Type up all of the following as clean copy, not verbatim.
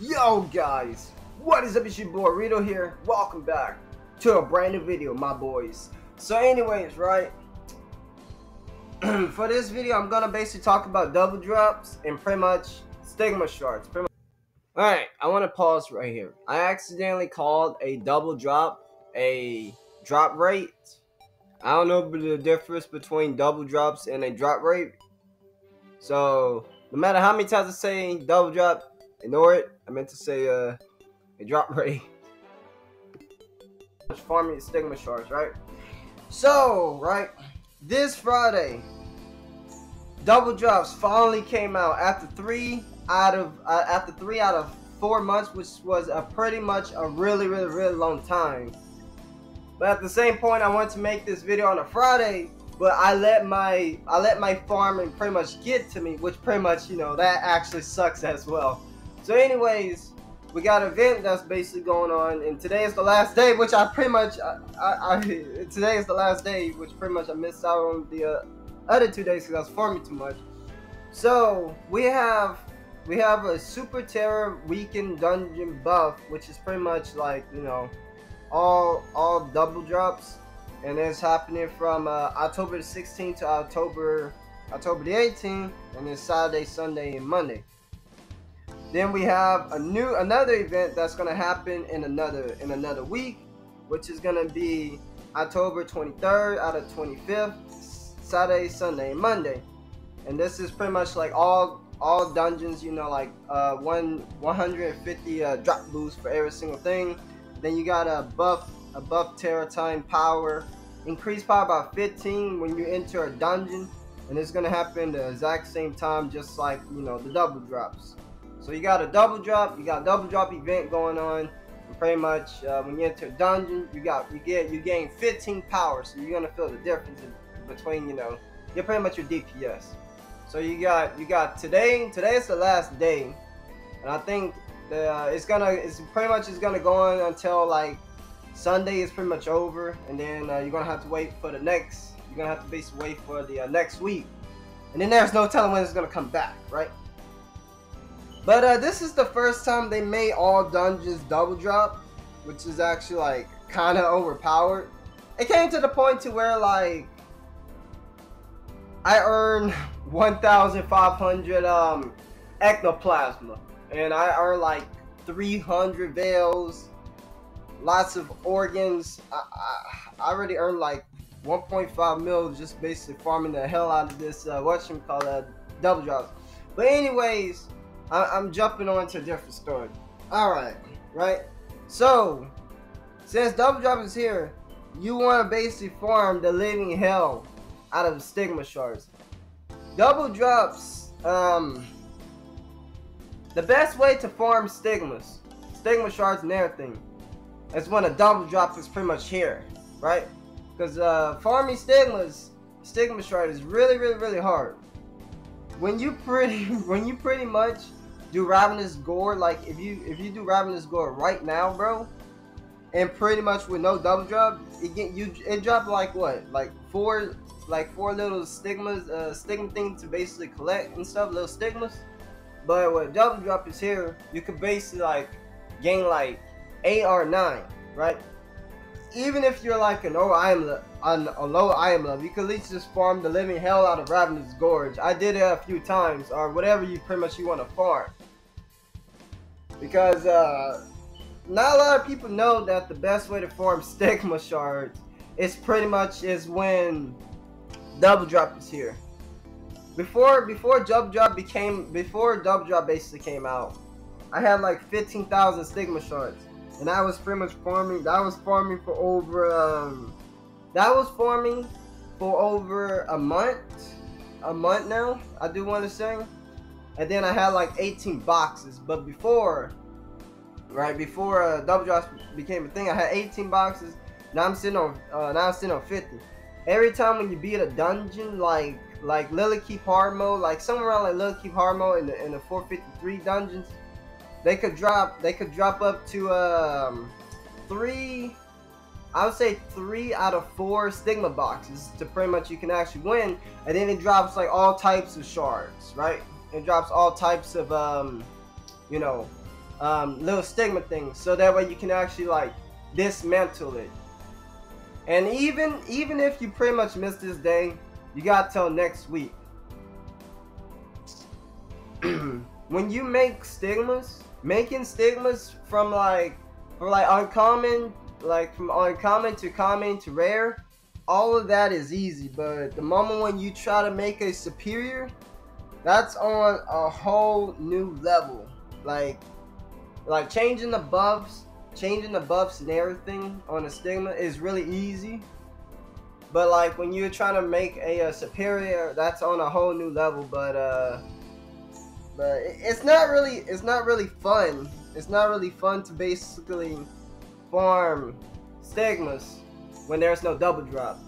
Yo guys, what is up? It's your boy Rito here. Welcome back to a brand new video, my boys. So anyways, right, for this video I'm gonna basically talk about double drops and pretty much Stigma Shards. Alright, I want to pause right here. I accidentally called a double drop a drop rate. I don't know the difference between double drops and a drop rate. So no matter how many times I say double drop, ignore it. I meant to say a drop rate. Farming Stigma Shards, right? So, right, this Friday, double drops finally came out after three out of 4 months, which was pretty much a really long time. But at the same point, I wanted to make this video on a Friday, but I let my farming pretty much get to me, which pretty much, you know, that actually sucks as well. So anyways, we got an event that's basically going on, and today is the last day, which I pretty much today is the last day, which pretty much I missed out on the other 2 days because I was farming too much. So we have a super Tera weekend dungeon buff, which is pretty much like, you know, all double drops, and it's happening from October the 16th to October the 18th, and it's Saturday, Sunday, and Monday. Then we have another event that's gonna happen in another week, which is gonna be October 23rd out of 25th, Saturday, Sunday, and Monday. And this is pretty much like all dungeons, you know, like 150 drop boost for every single thing. Then you got a buff Tera time power, increased power by 15 when you enter a dungeon, and it's gonna happen the exact same time, just like, you know, the double drops. So you got a double drop event going on, and pretty much when you enter a dungeon, you gain 15 power, so you're gonna feel the difference between, you know, you're pretty much your DPS. So you got today is the last day, and I think it's pretty much gonna go on until like Sunday is pretty much over, and then you're gonna have to wait for the next. You're gonna have to basically wait for the next week, and then there's no telling when it's gonna come back, right? But this is the first time they made all dungeons double drop, which is actually like kind of overpowered. It came to the point to where like I earned 1,500 ectoplasma, and I earned like 300 veils, lots of organs. I already earned like 1.5 mil just basically farming the hell out of this double drops. But anyways, I'm jumping on to a different story. Alright, right? So, since double drop is here, you want to basically farm the living hell out of the Stigma Shards. Double drops, the best way to farm Stigma Shards and everything is when a double drop is pretty much here, right? Because farming Stigma Shard is really hard. When you pretty much do Ravenous Gorge, like if you do Ravenous Gorge right now, bro, and pretty much with no double drop, it dropped like what, like four little stigma things to basically collect and stuff, little stigmas. But when double drop is here, you can basically like gain like 8 or 9, right? Even if you're like a low item level, you can at least just farm the living hell out of Ravenous Gorge. I did it a few times, or whatever you pretty much want to farm. Because not a lot of people know that the best way to farm Stigma Shards is pretty much when double drop is here. Before double drop basically came out, I had like 15,000 Stigma Shards. And I was pretty much farming. That was farming for over a month. A month now, I do want to say. And then I had like 18 boxes. But before double drops became a thing, I had 18 boxes. Now I'm sitting on 50. Every time when you beat a dungeon like Lily Keep Hard mode, like somewhere around like Lily Keep Hard mode in the 453 dungeons, they could drop up to 3, I would say 3 out of 4 Stigma boxes to pretty much you can actually win. And then it drops like all types of shards, right? It drops all types of you know, little stigma things, so that way you can actually like dismantle it. And even if you pretty much miss this day, you got till next week. When you make stigmas, making stigmas from uncommon, like from uncommon to common to rare, all of that is easy. But the moment when you try to make a superior, that's on a whole new level. Like changing the buffs and everything on a stigma is really easy. But like when you're trying to make a superior, that's on a whole new level. But it's not really fun. It's not really fun to basically farm stigmas when there's no double drop.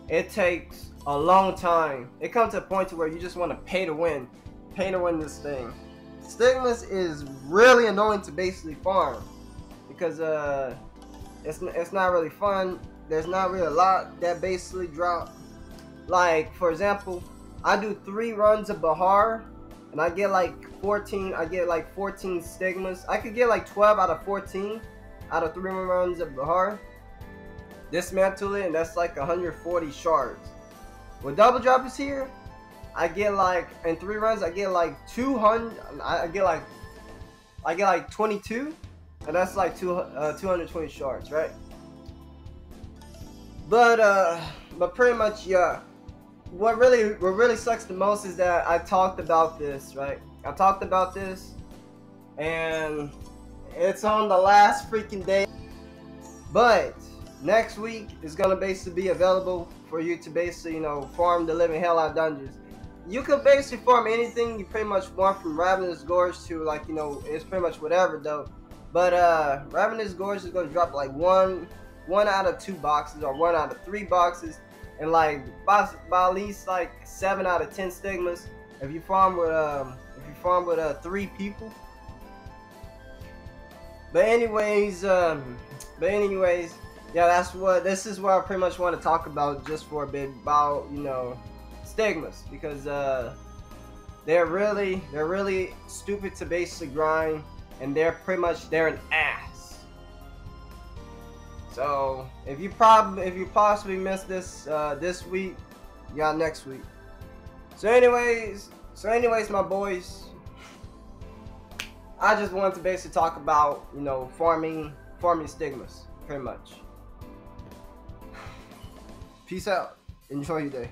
It takes a long time. It comes to a point to where you just want to pay to win this thing. Stigmas is really annoying to basically farm because it's not really fun. There's not really a lot that basically drop. Like for example, I do 3 runs of bahaar and I get like 14 stigmas. I could get like 12 out of 14 out of 3 runs of bahaar. Dismantle it, and that's like 140 shards. When double drop is here, I get like in 3 runs I get like 200. I get like 22, and that's like 220 shards, right? But pretty much, yeah. What really sucks the most is that I talked about this, right? I talked about this, and it's on the last freaking day. But next week is gonna basically be available for you to basically, you know, farm the living hell out of dungeons. You could basically farm anything you pretty much want from Ravenous Gorge to, like, you know, it's pretty much whatever though. But Ravenous Gorge is gonna drop like one out of 2 boxes or 1 out of 3 boxes, and like by at least like 7 out of 10 stigmas if you farm with 3 people. But anyways, yeah, this is what I pretty much want to talk about just for a bit about, you know, stigmas, because they're really stupid to basically grind, and they're an ass. So if you possibly missed this this week, you got next week. So anyways, my boys, I just wanted to basically talk about, you know, farming stigmas, pretty much. Peace out. Enjoy your day.